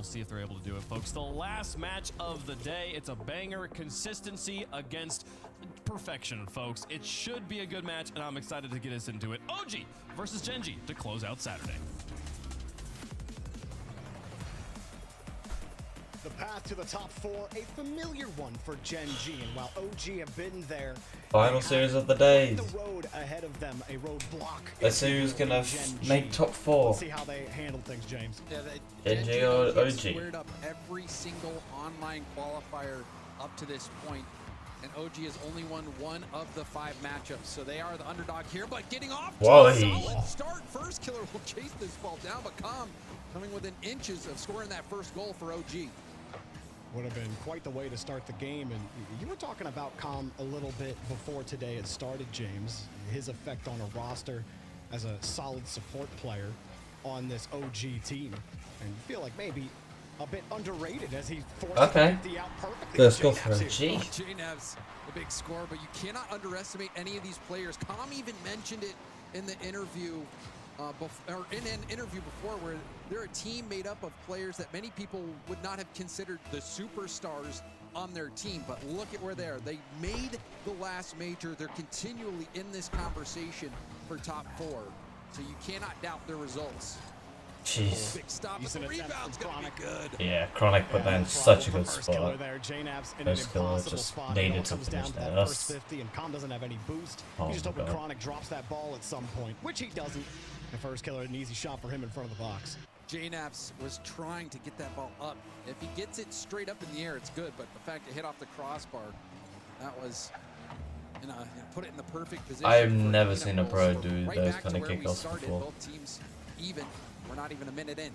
We'll see if they're able to do it, folks. The last match of the day. It's a banger. Consistency against perfection, folks. It should be a good match, and I'm excited to get us into it. OG versus GenG to close out Saturday. The path to the top 4, a familiar one for GenG, and while OG have been there, Final series of the day. the road ahead of them, a roadblock. Let's see who's gonna make top 4. Let's see how they handle things, James. Yeah, GenG or OG? Squared up every single online qualifier up to this point, and OG has only won 1 of the 5 matchups, so they are the underdog here. But getting off to a solid start. First killer will chase this ball down, but Calm coming within inches of scoring that first goal for OG. Would have been quite the way to start the game, and you were talking about Calm a little bit before today it started, James. His effect on a roster as a solid support player on this OG team, and you feel like maybe a bit underrated as he forced the 50 out perfectly. Let's go for OG. JNav's the big score, but you cannot underestimate any of these players. Calm even mentioned it in the interview, in an interview before, where they're a team made up of players that many people would not have considered the superstars on their team. But look at where they are. They made the last major. They're continually in this conversation for top 4. So you cannot doubt their results. Jeez. Big stop, but the rebound's gonna be good. Yeah, Chronic put that in such a good spot. First killer just needed to finish that. First 50, and Calm doesn't have any boost. Oh He's just hoping God. Chronic drops that ball at some point, which he doesn't. The first killer, an easy shot for him in front of the box. JNavs was trying to get that ball up. If he gets it straight up in the air, it's good, but the fact it hit off the crossbar, that was, put it in the perfect position. I've never seen a pro do those kind of kickoffs before. Both teams even. We're not even a minute in.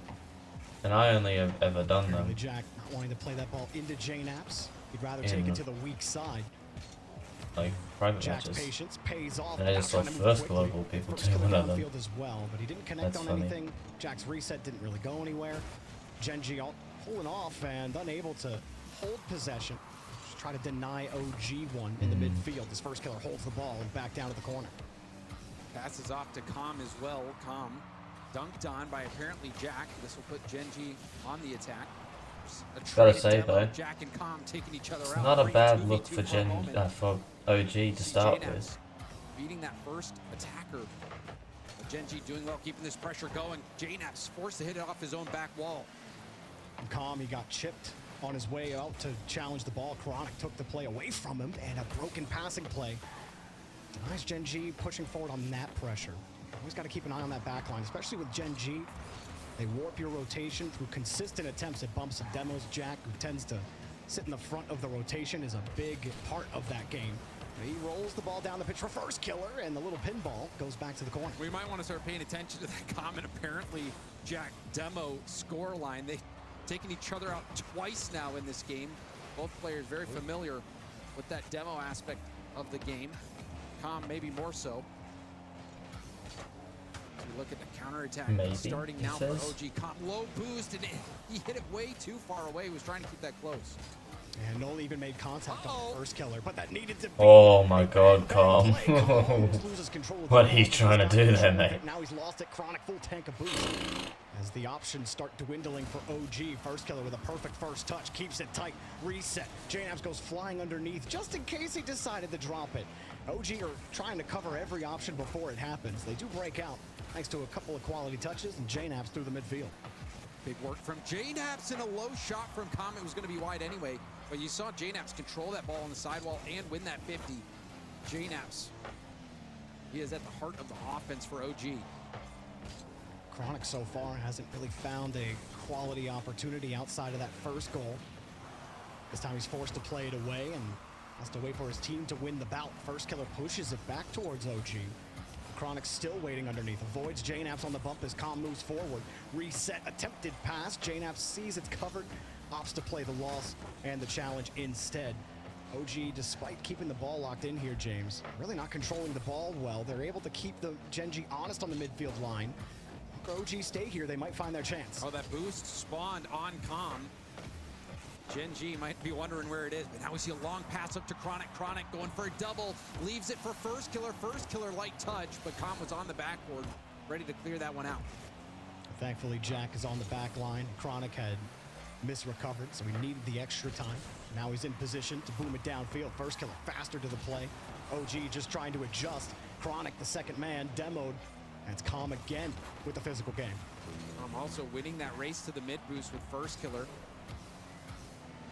And I only have ever done Apparently them. Jack not wanting to play that ball into JNavs. He'd rather take it to the weak side. Like private Jack's matches. patience pays off. And I just saw first global people doing one of them. Field as well, but he didn't connect That's on funny. anything. Jack's reset didn't really go anywhere. GenG pulling off and unable to hold possession. Just try to deny OG one in the midfield. His first killer holds the ball and back down to the corner. Passes off to Calm as well. Calm dunked on by apparently Jack. This will put GenG on the attack. Gotta say though, Jack and Calm taking each other it's out. not a Great bad 2v2 look for for OG to start with. Beating that first attacker. But GenG doing well, keeping this pressure going. JNav's forced to hit it off his own back wall. And Calm, he got chipped on his way out to challenge the ball. Chronic took the play away from him, and a broken passing play. Nice GenG pushing forward on that pressure. Always got to keep an eye on that back line, especially with GenG. They warp your rotation through consistent attempts at bumps and demos. Jack, who tends to sit in the front of the rotation, is a big part of that game. He rolls the ball down the pitch for first killer, and the little pinball goes back to the corner. We might want to start paying attention to that comment. Apparently, Jack demo score line. They've taken each other out twice now in this game. Both players very familiar with that demo aspect of the game. Calm maybe more so. Look at the counterattack starting now for OG. Calm, low boost, and he hit it way too far away. He was trying to keep that close. And Nolan even made contact on the first killer, but that needed to be. Oh my God, Calm. Loses control of What the are you ball. trying to do there, mate? Now he's lost it. Chronic full tank of boost. As the options start dwindling for OG, first killer with a perfect first touch, keeps it tight, reset. JNavs goes flying underneath just in case he decided to drop it. OG are trying to cover every option before it happens. They do break out thanks to a couple of quality touches, and JNavs through the midfield. Big work from JNavs and a low shot from Calm. It was going to be wide anyway, but you saw JNavs control that ball on the sidewall and win that 50. JNavs, he is at the heart of the offense for OG. Chronic so far hasn't really found a quality opportunity outside of that first goal. This time he's forced to play it away and has to wait for his team to win the bout. First killer pushes it back towards OG. Chronic's still waiting underneath. Avoids JNavs on the bump as Calm moves forward. Reset, attempted pass. JNavs sees it's covered, opts to play the loss and the challenge instead. OG, despite keeping the ball locked in here, James, really not controlling the ball well. They're able to keep the GenG honest on the midfield line. If OG stay here, they might find their chance. Oh, that boost spawned on Calm. GenG might be wondering where it is, but now we see a long pass up to Chronic. Chronic going for a double, leaves it for first killer. First killer light touch, but Calm was on the backboard, ready to clear that one out. Thankfully, Jack is on the back line. Chronic had misrecovered, so he needed the extra time. Now he's in position to boom it downfield. First killer faster to the play. OG just trying to adjust. Chronic, the second man, demoed. And it's Calm again with the physical game. I'm also winning that race to the mid boost with First Killer.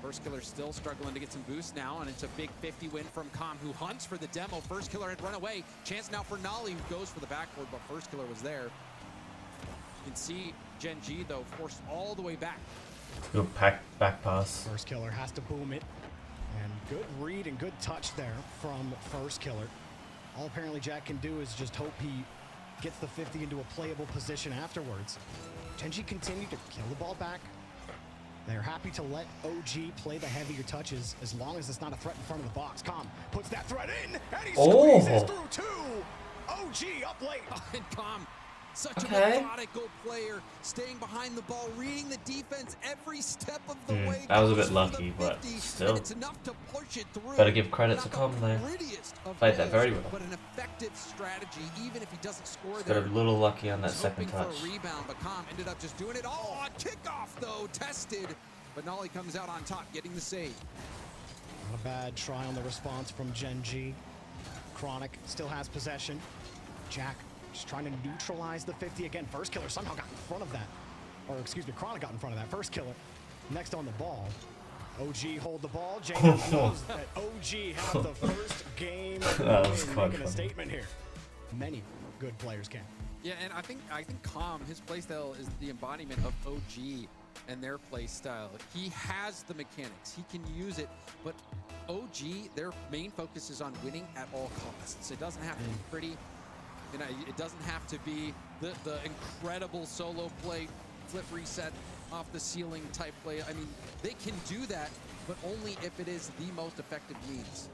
First Killer still struggling to get some boost now, and it's a big 50 win from Calm, who hunts for the demo. First Killer had run away. Chance now for Nolly, who goes for the backboard, but First Killer was there. You can see GenG, though, forced all the way back. Good back pass. First Killer has to boom it. And good read and good touch there from First Killer. All apparently Jack can do is just hope he gets the 50 into a playable position afterwards. GenG continued to kill the ball back. They're happy to let OG play the heavier touches as long as it's not a threat in front of the box. Calm puts that threat in, and he squeezes through two. OG up late. And Calm, such a methodical player, staying behind the ball, reading the defense every step of the way. That was a bit lucky, but still. It's enough to push it through. Better give credit to Calm there. Played that very well. But an effective strategy, even if he doesn't score Got a little lucky on that He's second hoping touch. for a rebound, but Calm ended up just doing it. Oh, a kickoff though, tested. But Nolly comes out on top, getting the save. Not a bad try on the response from GenG. Chronic still has possession. Jack just trying to neutralize the 50 again. First Killer somehow got in front of that. Or excuse me, Chronic got in front of that. First Killer next on the ball. OG hold the ball. James knows that OG had the first game making a statement here. Many good players can. Yeah, and I think Calm, his playstyle is the embodiment of OG and their play style. He has the mechanics, he can use it, but OG, their main focus is on winning at all costs. It doesn't have to be pretty, you know, it doesn't have to be the incredible solo play, flip reset off the ceiling type play. I mean, they can do that, but only if it is the most effective means.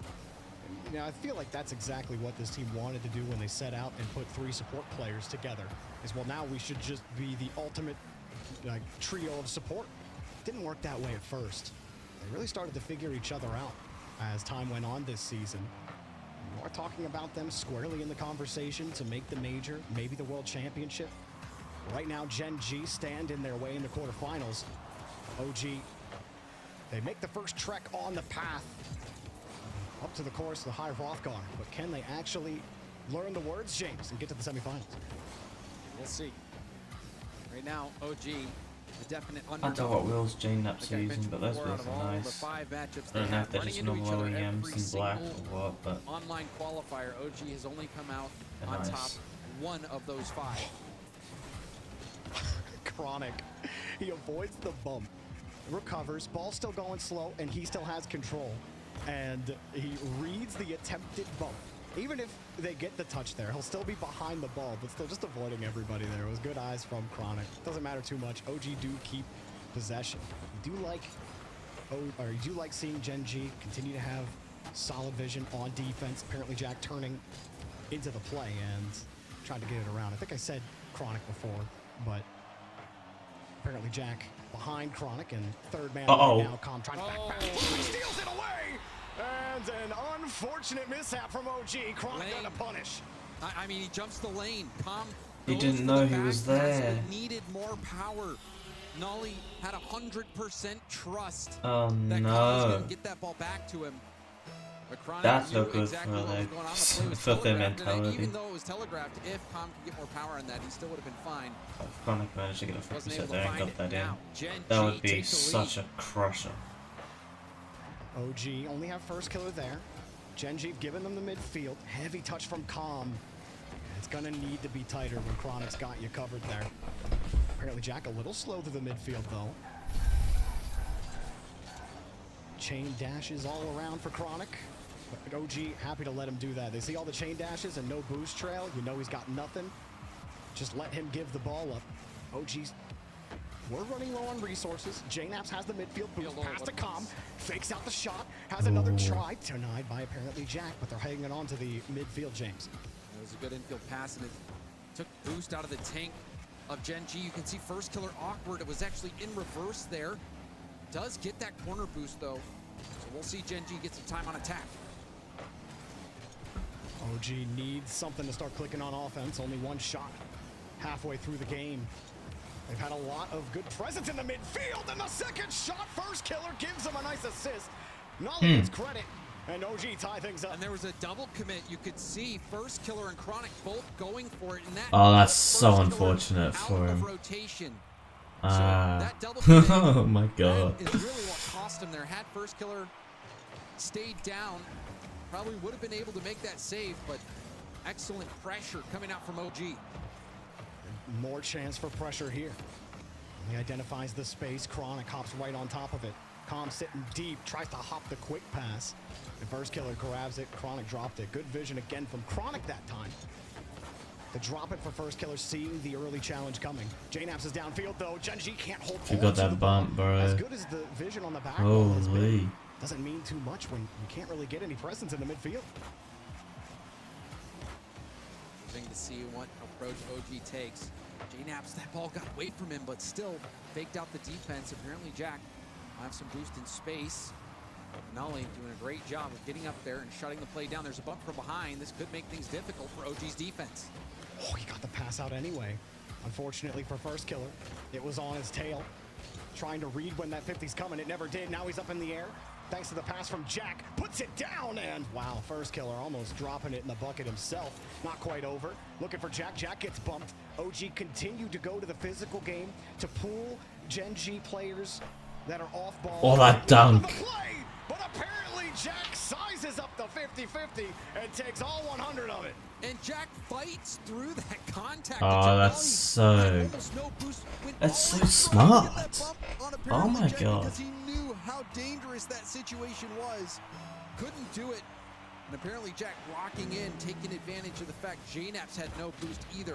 Now, I feel like that's exactly what this team wanted to do when they set out and put three support players together. Is, well, now we should just be the ultimate trio of support. Didn't work that way at first. They really started to figure each other out as time went on this season. We're talking about them squarely in the conversation to make the major, maybe the world championship. Right now, GenG stand in their way in the quarterfinals. OG, they make the first trek on the path up to the course, the high Rothgar. But can they actually learn the words, James, and get to the semifinals? We'll see. Right now, OG, the definite underdog. I don't know what wheels J-Naps are using, but those wheels are nice. I don't know if they're just normal OEMs in black or what, but online qualifier, OG has only come out on nice. top one of those five. Chronic, he avoids the bump, recovers, ball still going slow, and he still has control. And he reads the attempted bump. Even if they get the touch there, he'll still be behind the ball, but still just avoiding everybody there. It was good eyes from Chronic. Doesn't matter too much. OG do keep possession. You do like seeing GenG continue to have solid vision on defense. Apparently Jack turning into the play and trying to get it around. I think I said Chronic before, but apparently Jack behind Chronic and third man right now. Calm trying to back. He steals it away! And an unfortunate mishap from OG. Chronic gonna punish. I mean, he jumps the lane. Calm. He didn't know he was there. Needed more power. Nolly had 100% trust that oh Calm was no. gonna get that ball back to him. But Chronic That's knew no good exactly what was for going on. The play was their telegraphed, and mentality. even though it was telegraphed, if Calm could get more power on that, he still would have been fine. Chronic managed to get a free Wasn't set able there to and find got it. that in. Now, GenG That would be takes the lead. such a crusher. OG only have first killer there. GenG giving them the midfield. Heavy touch from Calm. It's gonna need to be tighter when Chronic's got you covered there. Apparently Jack a little slow to the midfield though. Chain dashes all around for Chronic. But OG happy to let him do that. They see all the chain dashes and no boost trail. You know he's got nothing. Just let him give the ball up. OG's, we're running low on resources. J-Naps has the midfield boost, pass to Calm, fakes out the shot, has another try, denied by apparently Jack, but they're hanging on to the midfield, James. It was a good infield pass, and it took boost out of the tank of GenG. You can see first killer awkward. It was actually in reverse there. Does get that corner boost, though. So we'll see GenG get some time on attack. OG needs something to start clicking on offense. Only one shot halfway through the game. They've had a lot of good presence in the midfield, and the second shot, first killer gives them a nice assist. Nolly gets credit, and OG tie things up. And there was a double commit. You could see first killer and Chronic both going for it, and that Oh, that's so unfortunate for him. Rotation. Ah. That double commit, Oh my god. that is really what cost him there. Had first killer stayed down, probably would have been able to make that save, but excellent pressure coming out from OG. More chance for pressure here. He identifies the space. Chronic hops right on top of it. Calm sitting deep, tries to hop the quick pass. The first killer grabs it. Chronic dropped it. Good vision again from Chronic that time. To drop it for first killer, seeing the early challenge coming. JNaps is downfield though. GenG can't hold You got that bump, bro. As good as the vision on the back wall has been, Holy. doesn't mean too much when you can't really get any presence in the midfield. Interesting to see what approach OG takes. JNaps, that ball got away from him, but still faked out the defense. Apparently Jack will have some boost in space. Nolly doing a great job of getting up there and shutting the play down. There's a bump from behind. This could make things difficult for OG's defense. Oh, he got the pass out anyway. Unfortunately for first killer, it was on his tail. Trying to read when that 50's coming. It never did. Now he's up in the air. Thanks to the pass from Jack. Puts it down, and wow, first killer almost dropping it in the bucket himself. Not quite over. Looking for Jack. Jack gets bumped. OG continued to go to the physical game to pull GenG players that are off ball. Oh, that dunk. But apparently Jack sizes up the 50-50 and takes all 100 of it. And Jack fights through that contact. Oh, that's so... That's so smart. Oh my god. Because he knew how dangerous that situation was. Couldn't do it. And apparently Jack locking in, taking advantage of the fact JNaps had no boost either.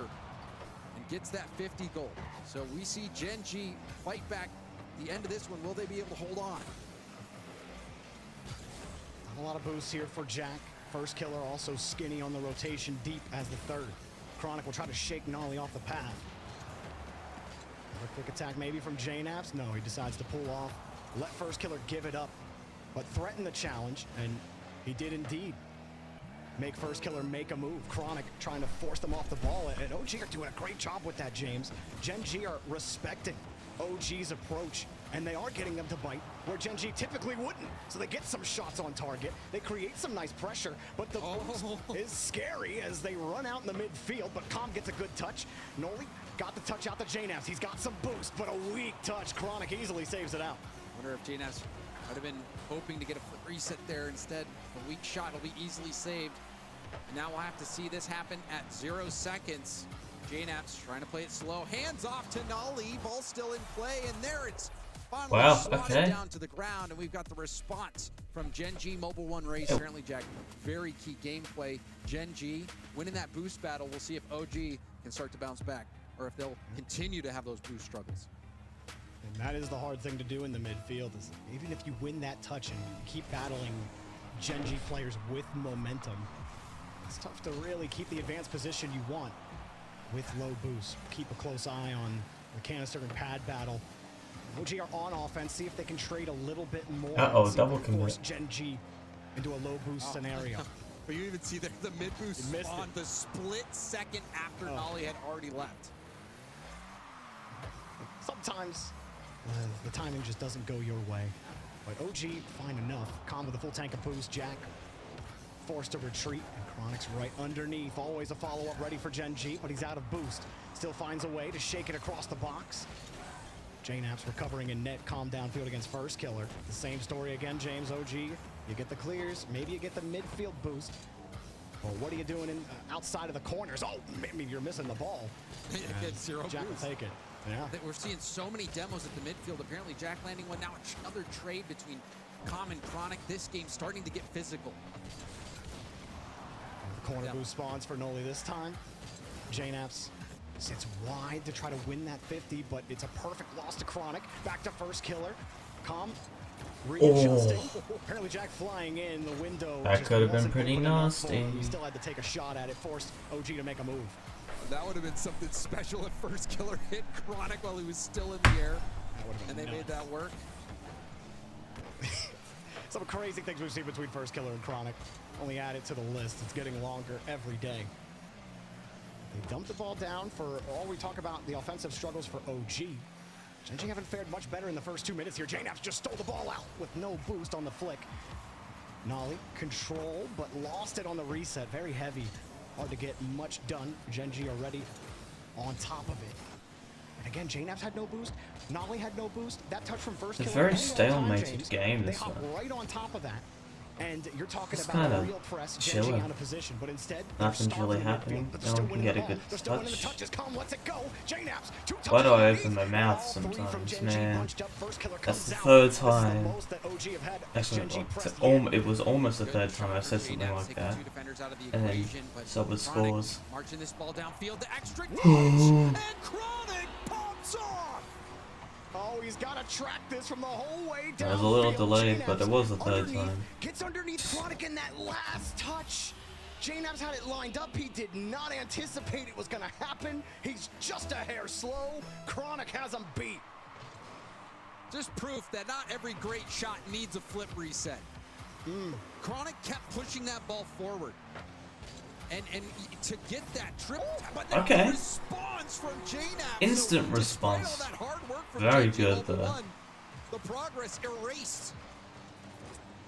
And gets that 50 goal. So we see GenG fight back the end of this one. Will they be able to hold on? A lot of boosts here for Jack. First killer also skinny on the rotation deep as the third. Chronic will try to shake Nolly off the path. Another quick attack maybe from JNaps. No, he decides to pull off. Let first killer give it up, but threaten the challenge, and he did indeed. Make first killer make a move. Chronic trying to force them off the ball, and OG are doing a great job with that, James. GenG are respecting OG's approach, and they are getting them to bite where GenG typically wouldn't. So they get some shots on target. They create some nice pressure, but the boost is scary as they run out in the midfield, but Calm gets a good touch. Nolly got the touch out to JNaps. He's got some boost, but a weak touch. Chronic easily saves it out. Wonder if JNaps might have been hoping to get a foot reset there. Instead, a weak shot will be easily saved. And now we'll have to see this happen at 0 seconds. JNaps trying to play it slow. Hands off to Nolly. Ball still in play, and there it's finally slotted down to the ground. And we've got the response from GenG Mobile One Race. Apparently, Jack, very key gameplay. GenG winning that boost battle. We'll see if OG can start to bounce back, or if they'll continue to have those boost struggles. And that is the hard thing to do in the midfield, is even if you win that touch and keep battling GenG players with momentum, it's tough to really keep the advanced position you want with low boost. Keep a close eye on the canister and pad battle. OG are on offense. See if they can trade a little bit more. Double commit. Force GenG into a low boost scenario. But you even see there the mid boost on the split second after Nolly had already left. Sometimes the timing just doesn't go your way. But OG, fine enough. Calm with a full tank of boost. Jack forced to retreat, and Chronic's right underneath. Always a follow-up ready for GenG, but he's out of boost. Still finds a way to shake it across the box. JNaps recovering in net. Calm downfield against first killer. The same story again, James. OG, you get the clears. Maybe you get the midfield boost. Well, what are you doing in outside of the corners? Oh, maybe you're missing the ball. Zero Jack boost. will take it. Yeah. We're seeing so many demos at the midfield. Apparently, Jack landing one. Now another trade between Calm and Chronic. This game starting to get physical. The corner boost spawns for Nolly this time. JNaps sits wide to try to win that 50, but it's a perfect loss to Chronic. Back to first killer. Calm readjusting. Apparently Jack flying in the window. That could have been pretty nasty. He still had to take a shot at it, forced OG to make a move. That would have been something special if first killer hit Chronic while he was still in the air. And they made that work. Some crazy things we've seen between first killer and Chronic. Only add it to the list. It's getting longer every day. They dumped the ball down for all we talk about the offensive struggles for OG. GenG haven't fared much better in the first 2 minutes here. JNaps just stole the ball out with no boost on the flick. Nolly control, but lost it on the reset. Very heavy. Hard to get much done. GenG already on top of it. And again, JNaps had no boost. Nolly had no boost. That touch from first It's a killer. very stalemated game, They this hop one. right on top of that. And you're talking It's about a kinda real press, chilling. GenG out of position, but instead Nothing's they're really starving the happening. midfield, but they're No still one can winning get the a ball. good They're still winning the touch. touches. Come, let's it go. JNaps, 2 touches. Why do I underneath. open my mouth All 3 from sometimes, GenG man? bunched up. First killer That's comes the out. third This is the time. most that OG have had. Actually, GenG pressed it was almost the third time I said something like that. And then Silver scores. Marching this ball downfield, the extra touch, and Chronic pops off. Oh, he's got to track this from the whole way down. It was a little delayed, but it was the third time. Gets underneath Chronic in that last touch. JNaps had it lined up. He did not anticipate it was going to happen. He's just a hair slow. Chronic has him beat. Just proof that not every great shot needs a flip reset. Chronic kept pushing that ball forward. And to get that trip, but then Okay. the response from JNaps. Instant despite response. all that hard work from Very GenG good level there. 1, the progress erased.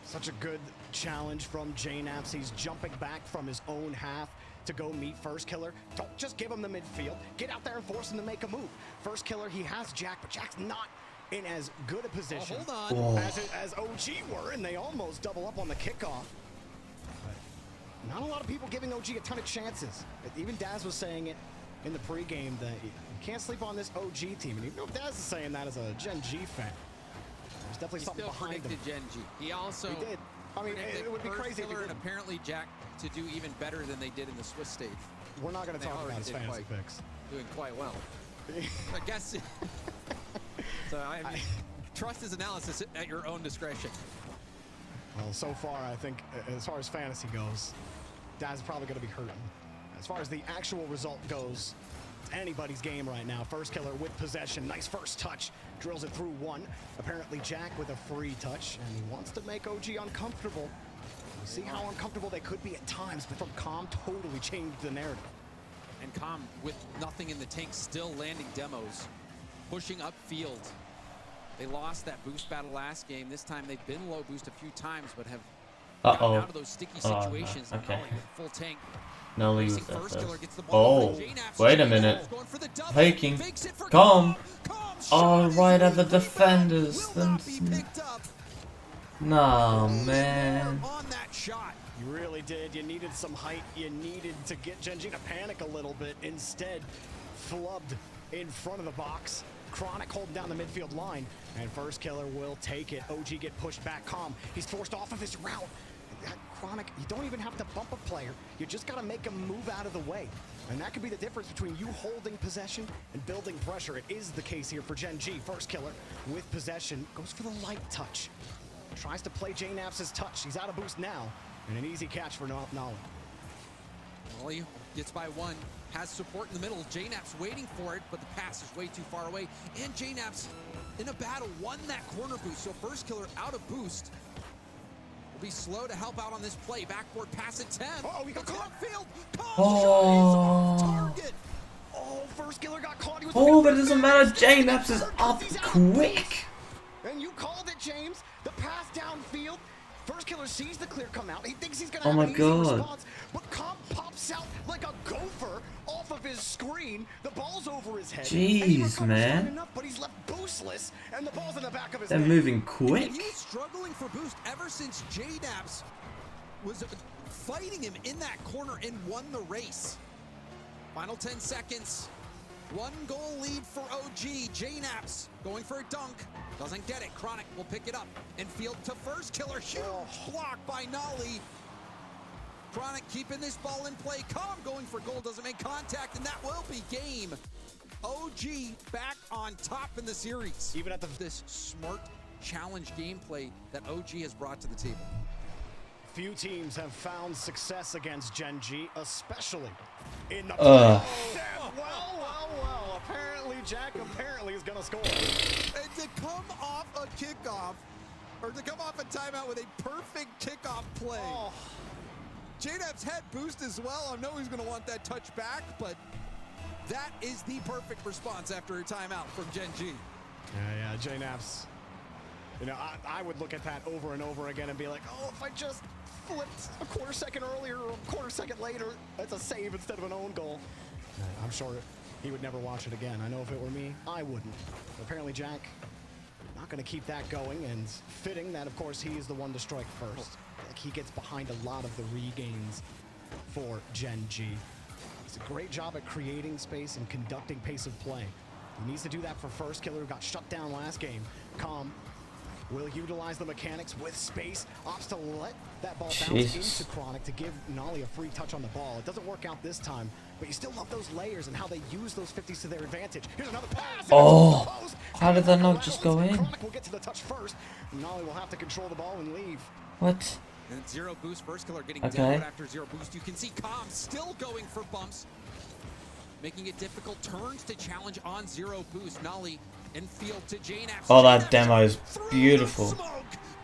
Such a good challenge from JNaps. He's jumping back from his own half to go meet First Killer. Don't just give him the midfield. Get out there and force him to make a move. First Killer, he has Jack, but Jack's not in as good a position Hold on. as OG were, and they almost double up on the kickoff. But not a lot of people giving OG a ton of chances. Even Daz was saying it in the pregame that you can't sleep on this OG team. And even though Daz is saying that as a GenG fan, there's definitely something Still behind them. predicted GenG. He also He did. I mean, predicted it would be First crazy if he Killer and didn't. apparently Jack to do even better than they did in the Swiss stage. We're not going to They talk about already his did fantasy quite- picks. Doing quite well. I guess. So I mean, trust his analysis at your own discretion. Well, so far, I think, as far as fantasy goes, Daz is probably going to be hurting. As far as the actual result goes, it's anybody's game right now. First Killer with possession. Nice first touch. Drills it through one. Apparently, Jack with a free touch, and he wants to make OG uncomfortable. We see how uncomfortable they could be at times, but from Calm totally changed the narrative. And Calm, with nothing in the tank, still landing demos, pushing upfield. They lost that boost battle last game. This time they've been low boost a few times, but have gotten out of those sticky situations. Okay. Nolly with full tank. No, he was Racing there First first. Killer gets the ball. Oh, JNaps, wait a JNaps minute. going for the double. Faking. Fakes it for Calm. Calm Oh, shot right is at the good. Rebound defenders. will not be picked up. Nah, Only man. more on that shot. You really did. You needed some height. You needed to get GenG to panic a little bit. Instead, flubbed in front of the box. Chronic holding down the midfield line. And First Killer will take it. OG get pushed back. Calm. He's forced off of his route. Chronic, you don't even have to bump a player. You just got to make him move out of the way. And that could be the difference between you holding possession and building pressure. It is the case here for GenG. First Killer with possession. Goes for the light touch. Tries to play JNaps' touch. He's out of boost now. And an easy catch for Nolly. Nolly gets by one, has support in the middle. JNaps waiting for it, but the pass is way too far away. And JNaps, in a battle, won that corner boost. So First Killer out of boost. Will be slow to help out on this play. Backboard pass at 10. Oh, we got caught. Field. Oh. Shot is off target. Oh, First Killer got caught. He was Oh, but it looking doesn't for matter. the JNaps is up He's out of quick. boost. And you called it, James. The pass downfield. First Killer sees the clear come out. He thinks he's going to Oh have my an easy God. response. But Comp pops out like a gopher off of his screen. The ball's over his head. And he Jeez, recovers man. long enough, but he's left boostless, and the ball's in the back of his They're head. moving quick. And he was struggling for boost ever since JNaps was fighting him in that corner and won the race. Final 10 seconds. 1 goal lead for OG. JNaps going for a dunk. Doesn't get it. Chronic will pick it up and field to First Killer. Huge block by Nolly. Chronic keeping this ball in play. Calm going for goal. Doesn't make contact, and that will be game. OG back on top in the series. Even at the This smart challenge gameplay that OG has brought to the table. few teams have found success against GenG, especially in the Ugh. Well. Apparently, Jack is going to score. And to come off a kickoff, or to come off a timeout with a perfect kickoff play. Oh. JNAP's had boost as well. I know he's going to want that touch back, but that is the perfect response after a timeout from GenG. Yeah, JNAP's. You know, I would look at that over and over again and be like, oh, if I just flipped a quarter second earlier or a quarter second later, that's a save instead of an own goal. I'm sure he would never watch it again. I know if it were me, I wouldn't. But apparently Jack not going to keep that going, and fitting that, of course, he is the one to strike first. Like, he gets behind a lot of the regains for GenG. It's a great job at creating space and conducting pace of play. He needs to do that for First Killer, who got shut down last game. Calm will utilize the mechanics with space, opts to let that ball bounce into Chronic to give Nolly a free touch on the ball. It doesn't work out this time, but you still love those layers and how they use those 50s to their advantage. Here's another pass. Oh, how did that not just go in? Chronic will get to the touch first. Nolly will have to control the ball and leave. What? And zero boost, First Killer getting down after zero boost. You can see Calm still going for bumps, making it difficult. Turns to challenge on zero boost. Nolly infield to JNAP's. Oh, that demo is beautiful.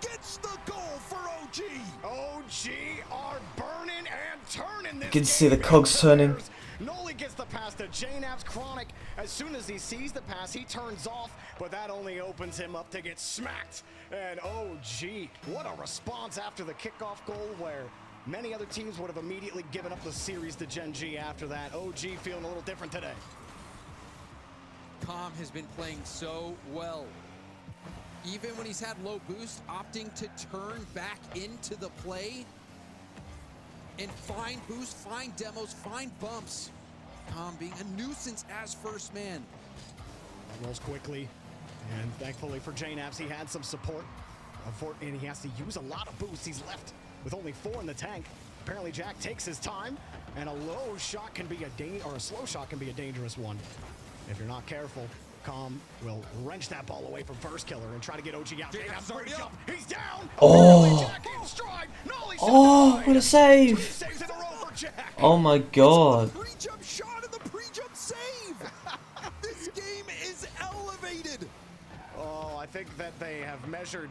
Gets the goal for OG. OG are burning and turning this. You can see the cogs turning. Nolly gets the pass to JNAP's. Chronic, as soon as he sees the pass, he turns off, but that only opens him up to get smacked. And OG, what a response after the kickoff goal, where many other teams would have immediately given up the series to GenG after that. OG feeling a little different today. Calm has been playing so well. Even when he's had low boost, opting to turn back into the play and find boost, find demos, find bumps. Calm being a nuisance as first man. That rolls quickly, and thankfully for JNAP's, he had some support. And he has to use a lot of boosts. He's left with only 4 in the tank. Apparently Jack takes his time, and a slow shot can be a dangerous one. If you're not careful, Calm will wrench that ball away from First Killer and try to get OG out. He's down. Oh, Oh, what a save. 3 saves in a row for Jack. Oh my god. Pre-jump shot and the pre-jump save. This game is elevated. Oh, I think that they have measured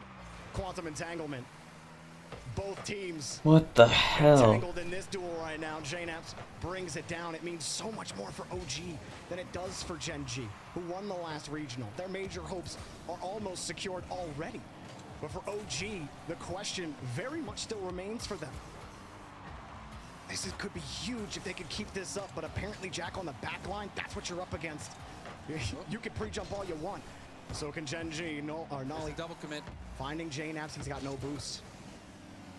quantum entanglement. Both teams What the hell? entangled in this duel right now. JNAP's brings it down. It means so much more for OG than it does for GenG, who won the last regional. Their major hopes are almost secured already. But for OG, the question very much still remains for them. Could be huge if they could keep this up, but apparently Jack on the back line, that's what you're up against. You can pre-jump all you want. So can GenG, Nolly Double commit. finding JNAP's, he's got no boost.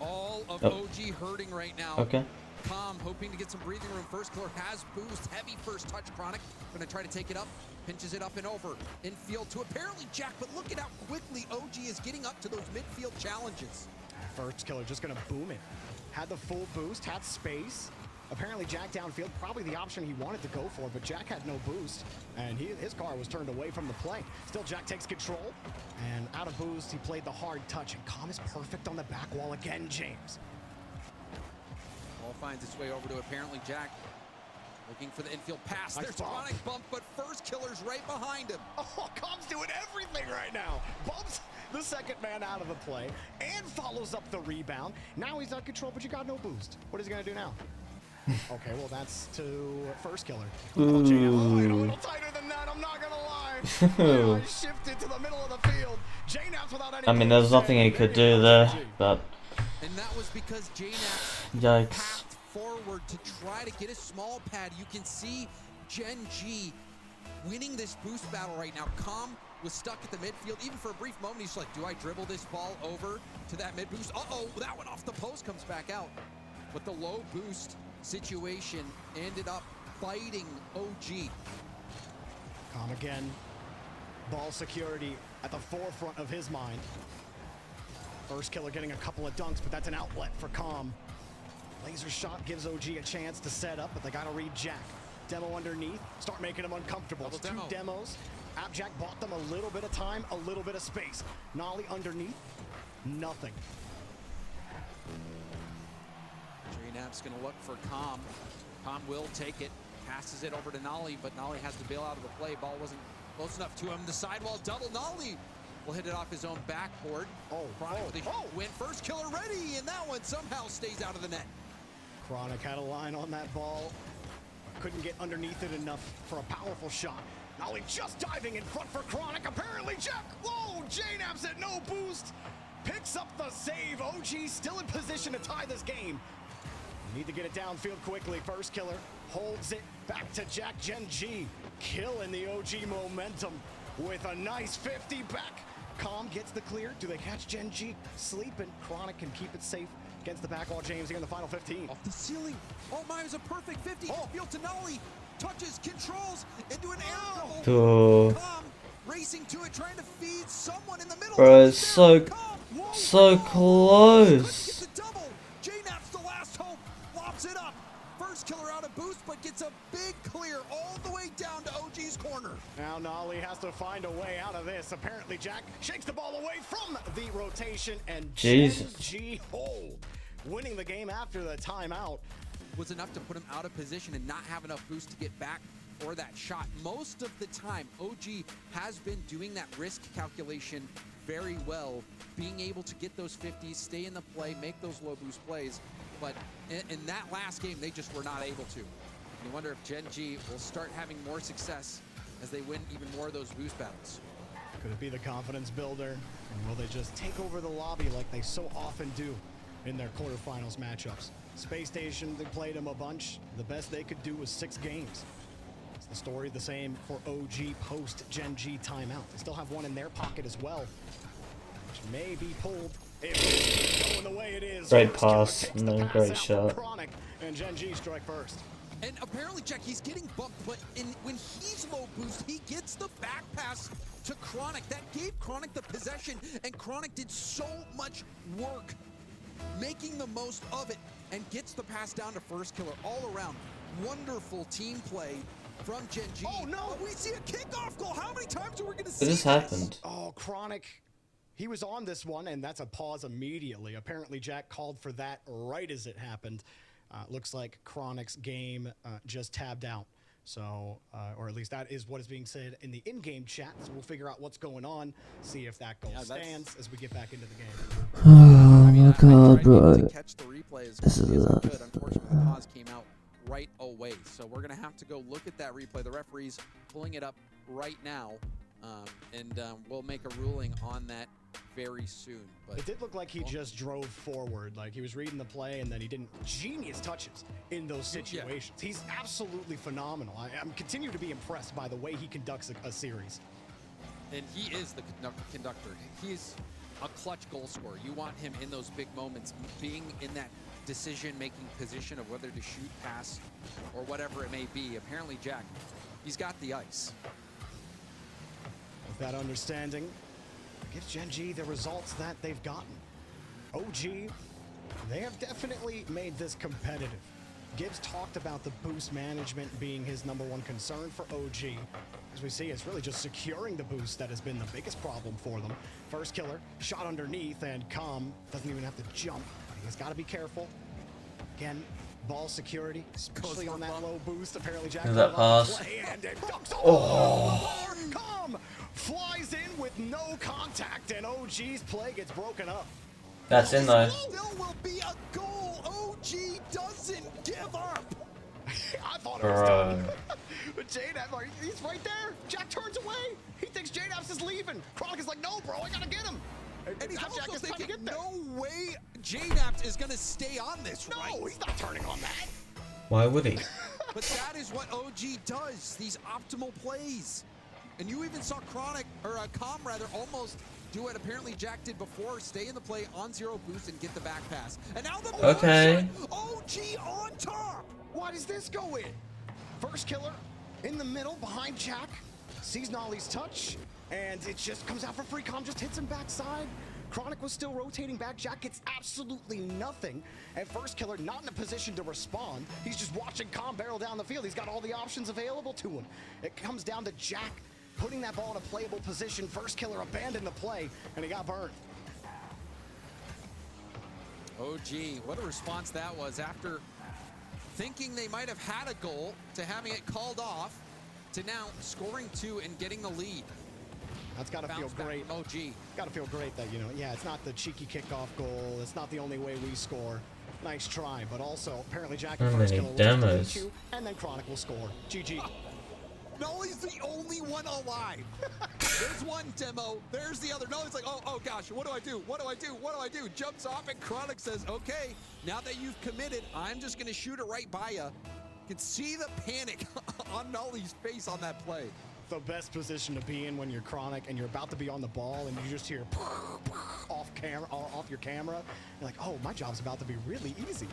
All of OG hurting right now. Okay. Calm hoping to get some breathing room. First Killer has boost. Heavy first touch. Chronic gonna try to take it up. Pinches it up and over. Infield to apparently Jack, but look at how quickly OG is getting up to those midfield challenges. First Killer just gonna boom it. Had the full boost, had space. Apparently Jack downfield, probably the option he wanted to go for, but Jack had no boost, and his car was turned away from the play. Still, Jack takes control, and out of boost, he played the hard touch, and Calm is perfect on the back wall again, James. Ball finds its way over to apparently Jack. Looking for the infield pass. Nice There's bump. Chronic bump, but First Killer's right behind him. Oh, Calm's doing everything right now. Bumps the second man out of the play, and follows up the rebound. Now he's on control, but you got no boost. What is he gonna do now? Okay, well, that's to First Killer. Oh, a little tighter than that, I'm not gonna lie. I shifted to the middle of the field. JNAP's without any. I mean, there's nothing he could do there, but And that was because JNAP's yikes. path forward to try to get a small pad. You can see GenG winning this boost battle right now. Calm was stuck at the midfield. Even for a brief moment, he's like, do I dribble this ball over to that mid boost? Uh-oh, that one off the post comes back out. But the low boost situation ended up biting OG. Calm again. Ball security at the forefront of his mind. First Killer getting a couple of dunks, but that's an outlet for Calm. Laser shot gives OG a chance to set up, but they gotta read Jack. Demo underneath, start making him uncomfortable. Double Two demo. demos. Jack bought them a little bit of time, a little bit of space. Nolly underneath, nothing. JNAP's gonna look for Calm. Calm will take it, passes it over to Nolly, but Nolly has to bail out of the play. Ball wasn't close enough to him. The sidewall double. Nolly will hit it off his own backboard. Chronic with a win. First Killer ready, and that one somehow stays out of the net. Chronic had a line on that ball. Couldn't get underneath it enough for a powerful shot. Nolly just diving in front for Chronic. Apparently, Jack. Whoa, JNAP's at no boost. Picks up the save. OG still in position to tie this game. Need to get it downfield quickly. First killer holds it back to Jack. GenG killing the OG momentum with a nice 50 back. Calm gets the clear. Do they catch GenG sleeping? Chronic can keep it safe against the back wall. James here in the final 15. Off the ceiling. Oh my, it was a perfect 50. Oh. Field to Nolly. Touches, controls into an air dribble. Oh. Calm racing to it, trying to feed someone in the middle. Bro, it's so Whoa. close. Couldn't get the double. JNAP's the last hope. Lobs it up. First killer out of boost, but gets a big clear all the way down to OG's corner. Now Nolly has to find a way out of this. Apparently Jack shakes the ball away from the rotation, and Jesus. GenG winning the game after the timeout. Was enough to put him out of position and not have enough boost to get back for that shot. Most of the time, OG has been doing that risk calculation very well, being able to get those 50s, stay in the play, make those low boost plays. But in that last game, they just were not able to. You wonder if GenG will start having more success as they win even more of those boost battles. Could it be the confidence builder? And will they just take over the lobby like they so often do in their quarterfinals matchups? Space Station, they played them a bunch. The best they could do was 6 games. It's the story the same for OG post GenG timeout. They still have one in their pocket as well, which may be pulled. If going the way it is. Great pass, and then great shot. Chronic and GenG strike first. And apparently, Jack, he's getting bumped, but when he's low boost, he gets the back pass to Chronic. That gave Chronic the possession, and Chronic did so much work making the most of it and gets the pass down to first killer all around. Wonderful team play from GenG. Oh, no! We see a kickoff goal. How many times are we going to see This happened. Oh, Chronic. He was on this one, and that's a pause immediately. Apparently, Jack called for that right as it happened. Looks like Chronic's game just tabbed out. So, or at least that is what is being said in the in-game chat. So we'll figure out what's going on, see if that goal stands as we get back into the game. Oh my god, bro. To catch the replay as good. Unfortunately, the pause came out right away. So we're going to have to go look at that replay. The referee's pulling it up right now, and we'll make a ruling on that very soon. But it did look like he just drove forward, like he was reading the play, and then he didn't. Genius touches in those situations. Yeah. He's absolutely phenomenal. I'm continue to be impressed by the way he conducts a series. And he is the conductor. He's a clutch goal scorer. You want him in those big moments, being in that decision-making position of whether to shoot, pass, or whatever it may be. Apparently, Jack, he's got the ice. With that understanding, gives GenG the results that they've gotten. OG, they have definitely made this competitive. Gibbs talked about the boost management being his #1 concern for OG. As we see, it's really just securing the boost that has been the biggest problem for them. First killer, shot underneath, and Calm doesn't even have to jump. He's got to be careful. Again, ball security, especially on that low boost. Apparently, Jack that pass. And it ducks Calm flies in with no contact, and OG's play gets broken up. That's in though. Still will be a goal. OG doesn't give up. I thought it was done. But JNAP, he's right there. Jack turns away. He thinks JNAP's is leaving. Chronic is like, no, bro, I gotta get him. And he's also Jack is thinking, get there. no way JNAP is gonna stay on this, right? No, he's not turning on that. Why would he? But that is what OG does, these optimal plays. And you even saw Chronic, or Calm rather, almost do what apparently Jack did before, stay in the play on 0 boost and get the back pass. And now the okay. OG on top. Why does this go in? First killer in the middle behind Jack, sees Nolly's touch, and it just comes out for free. Calm just hits him backside. Chronic was still rotating back. Jack gets absolutely nothing. And first killer not in a position to respond. He's just watching Calm barrel down the field. He's got all the options available to him. It comes down to Jack putting that ball in a playable position. First killer abandoned the play, and he got burned. OG, what a response that was after thinking they might have had a goal to having it called off to now scoring 2 and getting the lead. That's got to feel great. OG. Got to feel great that, you know, yeah, it's not the cheeky kickoff goal. It's not the only way we score. Nice try, but also apparently Jack How and First many Killer will just demos? delete you, and then Chronic will score. GG. Nolly's the only one alive. There's one demo. There's the other. Nolly's like, oh gosh, what do I do? What do I do? What do I do? Jumps off, and Chronic says, okay, now that you've committed, I'm just going to shoot it right by you. You can see the panic on Nolly's face on that play. The best position to be in when you're Chronic and you're about to be on the ball and you just hear off your camera. You're like, oh, my job's about to be really easy.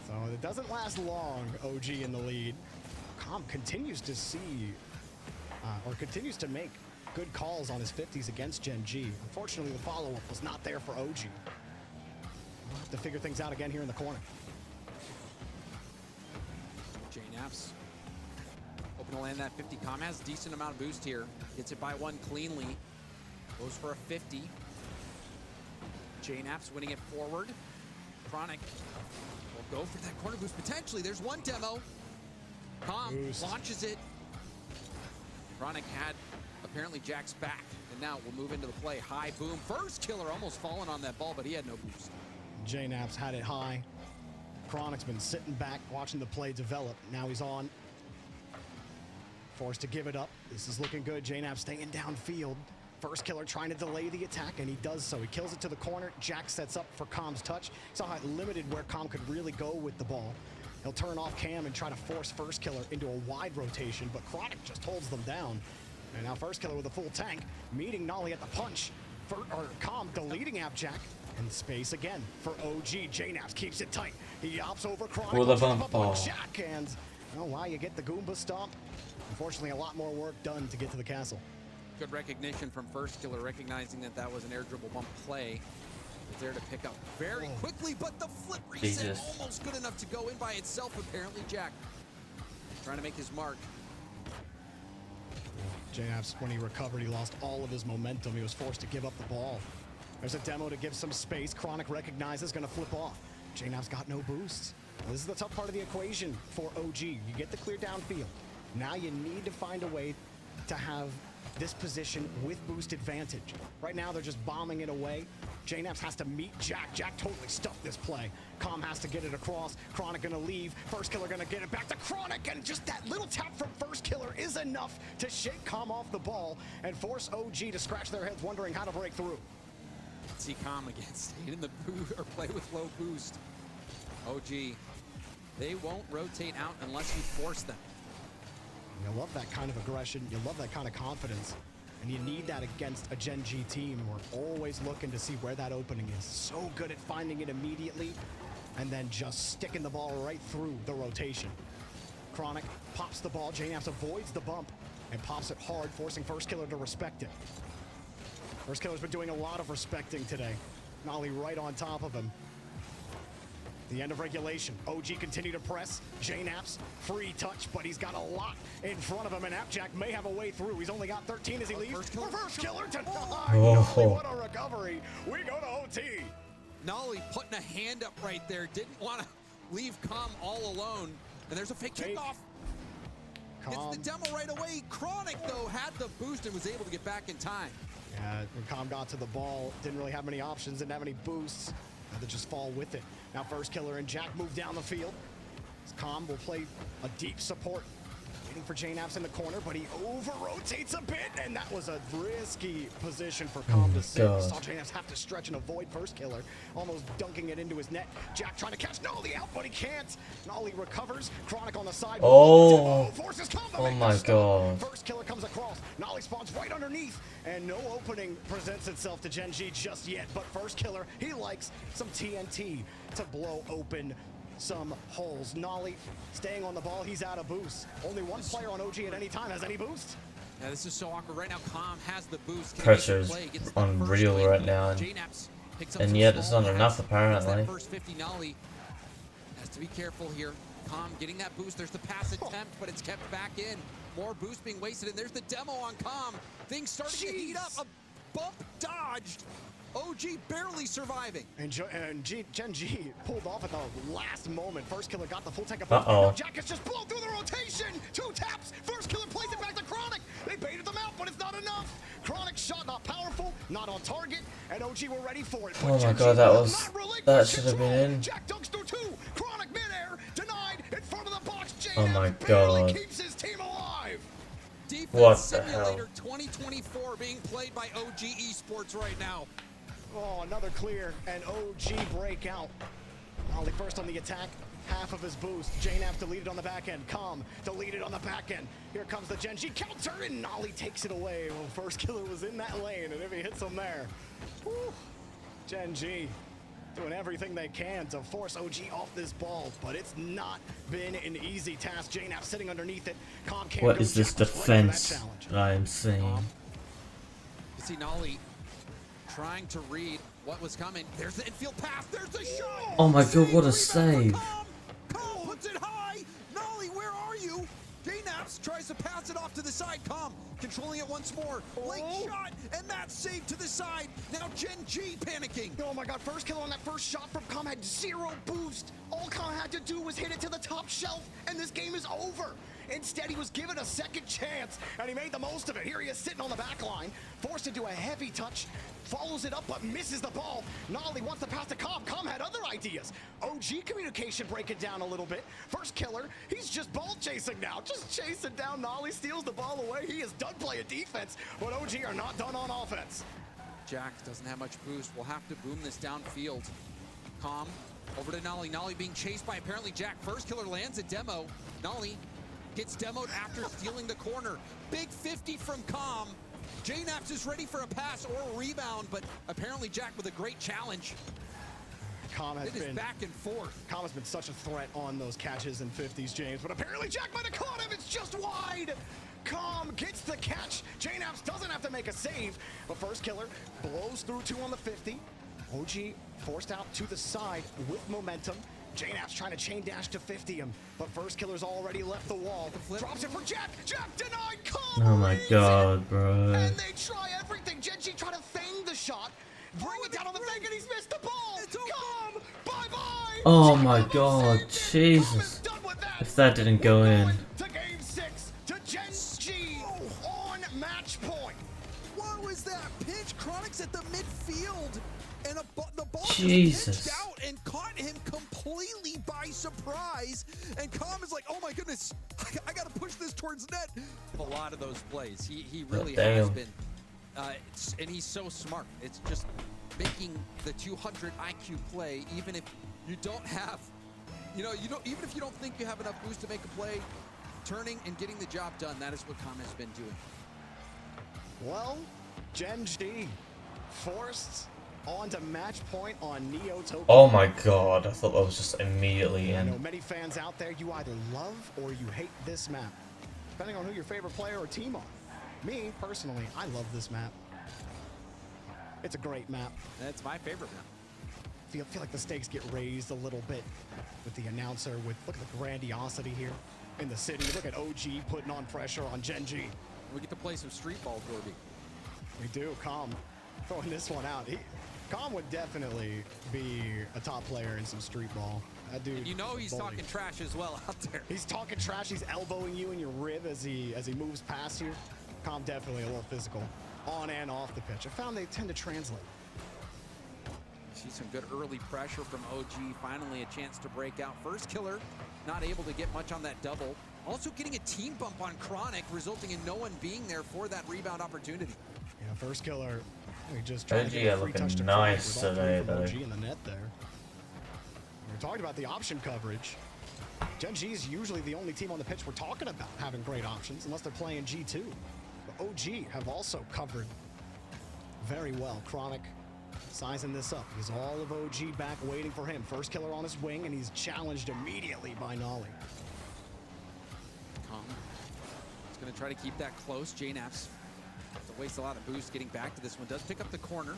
So it doesn't last long, OG in the lead. Com continues to make good calls on his 50s against GenG. Unfortunately, the follow-up was not there for OG. We'll have to figure things out again here in the corner. JNaps hoping to land that 50. Com has a decent amount of boost here. Gets it by one cleanly. Goes for a 50. JNaps winning it forward. Chronic will go for that corner boost potentially. There's one demo. Com launches it. Chronic had apparently Jack's back, and now we'll move into the play. High boom. First Killer almost falling on that ball, but he had no boost. JNaps had it high. Chronic's been sitting back, watching the play develop. Now he's on. Forced to give it up. This is looking good. JNaps staying downfield. First Killer trying to delay the attack, and he does so. He kills it to the corner. Jack sets up for Com's touch. Saw how it limited where Com could really go with the ball. He'll turn off Cam and try to force First Killer into a wide rotation, but Chronic just holds them down. And now First Killer with a full tank, meeting Nolly at the punch. Com deleting Jack. And space again for OG. JNaps keeps it tight. He opts over Chronic. With a bump ball. Jack, and oh wow, you get the Goomba stomp. Unfortunately, a lot more work done to get to the castle. Good recognition from First Killer, recognizing that that was an air dribble bump play. Was there to pick up very quickly, but the flip reset almost good enough to go in by itself. Apparently, Jack trying to make his mark. JNaps, when he recovered, he lost all of his momentum. He was forced to give up the ball. There's a demo to give some space. Chronic recognizes, going to flip off. JNaps got no boosts. This is the tough part of the equation for OG. You get the clear downfield. Now you need to find a way to have this position with boost advantage. Right now, they're just bombing it away. JNaps has to meet Jack. Jack totally stuffed this play. Com has to get it across. Chronic gonna leave. First Killer gonna get it back to Chronic, and just that little tap from First Killer is enough to shake Com off the ball and force OG to scratch their heads wondering how to break through. See Com again, staying in the boost or play with low boost. OG, they won't rotate out unless you force them. You love that kind of aggression. You love that kind of confidence. And you need that against a GenG team. We're always looking to see where that opening is. So good at finding it immediately and then just sticking the ball right through the rotation. Chronic pops the ball. JNaps avoids the bump and pops it hard, forcing First Killer to respect it. First Killer's been doing a lot of respecting today. Nolly right on top of him. The end of regulation. OG continue to press. JNaps, free touch, but he's got a lot in front of him, and Jack may have a way through. He's only got 13 as he leaves. First Killer denied. Nolly, what a recovery. We go to OT. Nolly putting a hand up right there. Didn't want to leave Com all alone. And there's a fake kickoff. Gets the demo right away. Chronic, though, had the boost and was able to get back in time. Yeah, when Com got to the ball, didn't really have many options, didn't have any boosts. Had to just fall with it. Now First Killer and Jack move down the field. Com will play a deep support. Waiting for JNaps in the corner, but he over-rotates a bit, and that was a risky position for Com to sit. Saw JNaps have to stretch and avoid First Killer, almost dunking it into his net. Jack trying to catch Nolly out, but he can't. Nolly recovers. Chronic on the side. Forces Com to make the stop. First Killer comes across. Nolly spawns right underneath, and no opening presents itself to GenG just yet. But First Killer, he likes some TNT to blow open some holes. Nolly staying on the ball. He's out of boost. Only one player on OG at any time has any boost. Yeah, this is so awkward. Right now, Com has the boost. Pressure's unreal right now, and yet it's not enough apparently. First 50, Nolly has to be careful here. Com getting that boost. There's the pass attempt, but it's kept back in. More boost being wasted, and there's the demo on Com. Things starting to heat up. A bump dodged. OG barely surviving. And GenG pulled off at the last moment. First Killer got the full tank of Jack is just blown through the rotation. 2 taps. First Killer plays it back to Chronic. They baited them out, but it's not enough. Chronic shot not powerful, not on target, and OG were ready for it. Oh my god, that should have been in. Jack dunks through 2. Chronic midair, denied in front of the box. Oh my barely god. keeps his team alive. Defense What the Simulator hell? 2024 being played by OG Esports right now. Oh, another clear, and OG breakout. Ollie first on the attack, half of his boost. JNAP deleted on the back end. Calm deleted on the back end. Here comes the GenG counter, and Nolly takes it away. Well, first killer was in that lane, and if he hits him there, whew, GenG doing everything they can to force OG off this ball, but it's not been an easy task. JNAP sitting underneath it. Calm can't What go. is this Jack was ready for that defense challenge. that I am seeing? You see Nolly trying to read what was coming. There's the infield pass. There's the shot. Oh my god, what a Rebound save. for Calm puts it high. Nolly, where are you? JNAPS tries to pass it off to the side. Calm controlling it once more. Late shot, and that's saved to the side. Now GenG panicking. Oh my god, first kill on that first shot from Calm had 0 boost. All Calm had to do was hit it to the top shelf, and this game is over. Instead, he was given a second chance, and he made the most of it. Here he is sitting on the back line, forced into a heavy touch, follows it up, but misses the ball. Nolly wants to pass to Calm. Calm had other ideas. OG communication breaking down a little bit. First killer, he's just ball chasing now. Just chasing down Nolly, steals the ball away. He is done playing defense, but OG are not done on offense. Jack doesn't have much boost. We'll have to boom this downfield. Calm over to Nolly. Nolly being chased by apparently Jack. First killer lands a demo. Nolly gets demoed after stealing the corner. Big 50 from Calm. JNAPS is ready for a pass or a rebound, but apparently Jack with a great challenge. Calm has It is been back and forth. Calm has been such a threat on those catches and 50s, James, but apparently Jack might have caught him. It's just wide. Calm gets the catch. JNAPS doesn't have to make a save, but first killer blows through 2 on the 50. OG forced out to the side with momentum. JNAP's trying to chain dash to 50 him, but first killer's already left the wall. Drops it for Jack. Jack denied. Calm. Oh my god, bro. And they try everything. GenG trying to feign the shot, bring it down on the fake, and he's missed the ball. Calm. Bye-bye. Oh my god, Jesus. If that didn't go in. To game 6, to GenG on match point. What was that pitch? Chronic's at the midfield, and the ball Jesus. just pitched out and caught him completely by surprise. And Calm is like, oh my goodness, I got to push this towards net. A lot of those plays, he really has been, and he's so smart. It's just making the 200 IQ play, even if you don't have, even if you don't think you have enough boost to make a play, turning and getting the job done. That is what Calm has been doing. Well, GenG forced onto match point on Neotopia. Oh my god, I thought that was just immediately I know in. many fans out there, you either love or you hate this map, depending on who your favorite player or team are. Me, personally, I love this map. It's a great map. That's my favorite map. I feel like the stakes get raised a little bit with the announcer. Look at the grandiosity here in the city. Look at OG putting on pressure on GenG. We get to play some street ball, Corby. We do. Calm throwing this one out. Calm would definitely be a top player in some street ball. That dude. And you know he's bully. talking trash as well out there. He's talking trash. He's elbowing you in your rib as he moves past you. Calm definitely a little physical on and off the pitch. I found they tend to translate. See some good early pressure from OG. Finally a chance to break out. First killer not able to get much on that double. Also getting a team bump on Chronic, resulting in no one being there for that rebound opportunity. Yeah, first killer. We just tried to OG get a are free touch to looking Chronic nice with all three today, from though. OG in the net there. We talked about the option coverage. GenG is usually the only team on the pitch we're talking about having great options, unless they're playing G2. But OG have also covered very well. Chronic sizing this up. He's all of OG back waiting for him. First killer on his wing, and he's challenged immediately by Nolly. Calm. He's going to try to keep that close. JNAPS to waste a lot of boost getting back to this one. Does pick up the corner.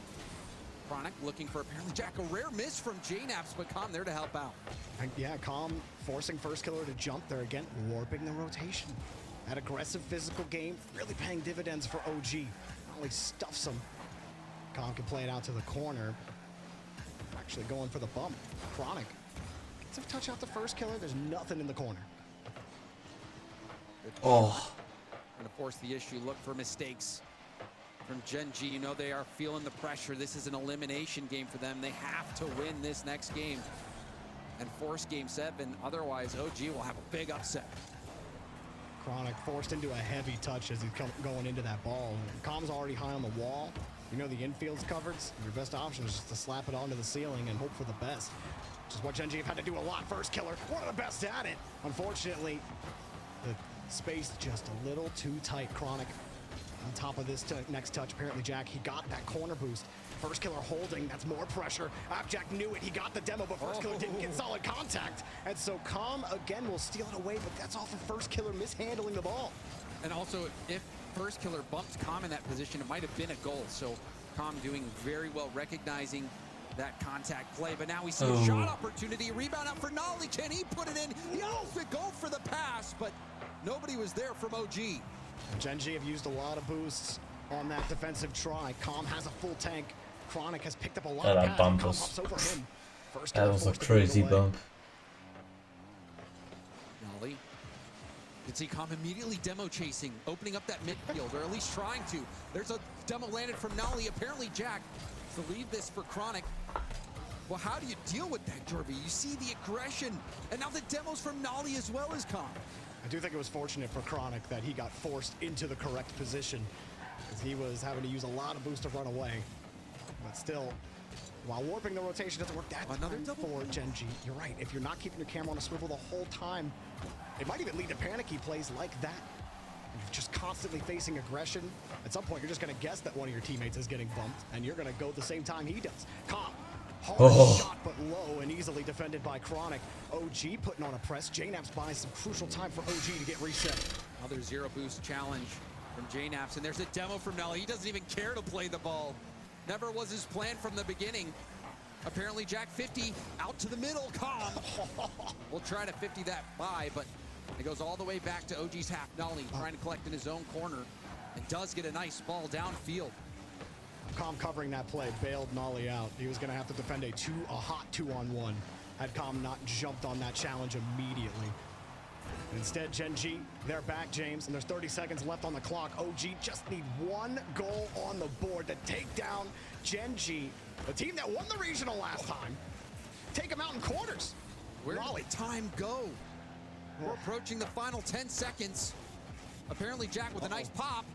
Chronic looking for apparently Jack. A rare miss from JNAPS, but Calm there to help out. And yeah, Calm forcing first killer to jump there again, warping the rotation. That aggressive physical game really paying dividends for OG. Nolly stuffs him. Calm can play it out to the corner. Actually going for the bump. Chronic gets a touch out the first killer. There's nothing in the corner. Oh. Going to force the issue. Look for mistakes. from GenG. You know they are feeling the pressure. This is an elimination game for them. They have to win this next game and force game 7. Otherwise, OG will have a big upset. Chronic forced into a heavy touch as he's going into that ball. Com's already high on the wall. You know the infield's covered. Your best option is just to slap it onto the ceiling and hope for the best. Which is what GenG have had to do a lot. First killer, one of the best at it. Unfortunately, the space just a little too tight. Chronic on top of this next touch. Apparently, Jack, he got that corner boost. First killer holding, that's more pressure. Jack knew it, he got the demo, but first killer didn't get solid contact. And so Com, again, will steal it away, but that's off of first killer mishandling the ball. And also, if first killer bumped Com in that position, it might have been a goal. So Com doing very well, recognizing that contact play. But now we see a shot opportunity. Rebound out for Nolly. Can he put it in? He almost could go for the pass, but nobody was there from OG. GenG have used a lot of boosts on that defensive try. Com has a full tank. Chronic has picked up a lot of that bump was, that was a crazy bump. Nolly. You can see Com immediately demo chasing, opening up that midfield, or at least trying to. There's a demo landed from Nolly. Apparently Jack to leave this for Chronic. Well, how do you deal with that, Jorby? You see the aggression, and now the demos from Nolly as well as Com. I do think it was fortunate for Chronic that he got forced into the correct position, because he was having to use a lot of boost to run away. But still, while warping the rotation doesn't work that another time for GenG. You're right, if you're not keeping your camera on a swivel the whole time, it might even lead to panicky plays like that. If you're just constantly facing aggression, at some point you're just gonna guess that one of your teammates is getting bumped, and you're gonna go the same time he does. Com, hard shot, but low and easily defended by Chronic. OG putting on a press. JNaps buys some crucial time for OG to get reset. Another zero boost challenge from JNaps, and there's a demo from Nolly. He doesn't even care to play the ball. Never was his plan from the beginning. Apparently Jack 50 out to the middle. Com will try to 50 that by, but it goes all the way back to OG's half. Nolly trying to collect in his own corner and does get a nice ball downfield. Com covering that play bailed Nolly out. He was going to have to defend a hot 2-on-1 had Com not jumped on that challenge immediately. Instead, GenG, they're back, James, and there's 30 seconds left on the clock. OG just need one goal on the board to take down GenG, the team that won the regional last time. Take them out in quarters. Where did the time go? We're approaching the final 10 seconds. Apparently Jack with a nice pop.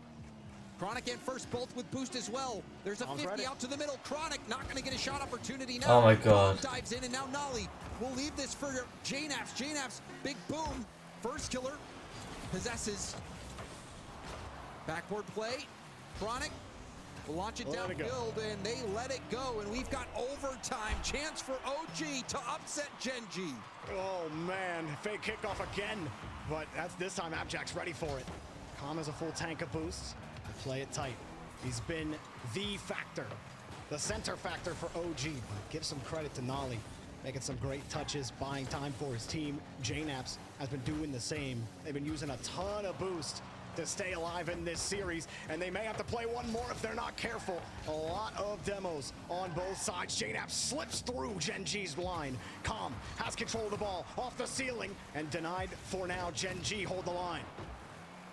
Chronic in first, both with boost as well. There's a 50 out to the middle. Chronic not going to get a shot opportunity now. Oh my God. Dives in, and now Nolly will leave this for JNaps. JNaps, big boom. First killer possesses. Backboard play. Chronic will launch it downfield, and they let it go. And we've got overtime. Chance for OG to upset GenG. Oh, man. Fake kickoff again. But this time, Abjack's ready for it. Com has a full tank of boosts. Play it tight. He's been the factor, the center factor for OG. But give some credit to Nolly, making some great touches, buying time for his team. JNaps has been doing the same. They've been using a ton of boost to stay alive in this series, and they may have to play one more if they're not careful. A lot of demos on both sides. JNaps slips through GenG's line. Com has control of the ball off the ceiling and denied for now. GenG hold the line.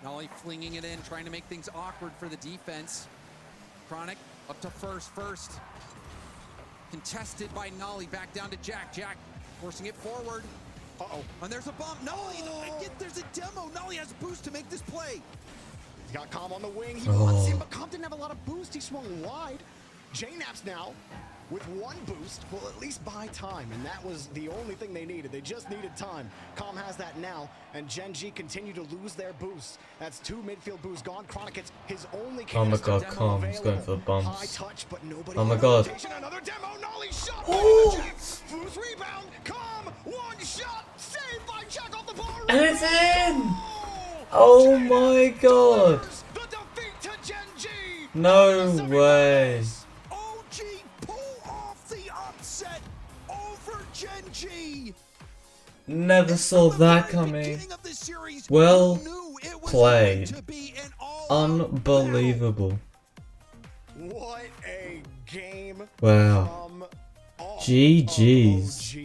Nolly flinging it in, trying to make things awkward for the defense. Chronic up to first. Contested by Nolly, back down to Jack. Jack forcing it forward. And there's a bump. Nolly, there's a demo. Nolly has boost to make this play. He's got Com on the wing. He wants him, but Com didn't have a lot of boost. He swung wide. JNaps now, with one boost, will at least buy time, and that was the only thing they needed. They just needed time. Com has that now, and GenG continue to lose their boosts. That's 2 midfield boosts gone. Chronic gets his only Oh my God, Com's going for bumps. High touch, but nobody. Oh my God. Another demo. Nolly shot. Oh! Loose rebound. Com, one shot. Saved by Jack off the bar. And it's in! Oh my God! The defeat to GenG. No way! GenG. Never saw that coming. Well played. Unbelievable. What a game. Wow. GG's.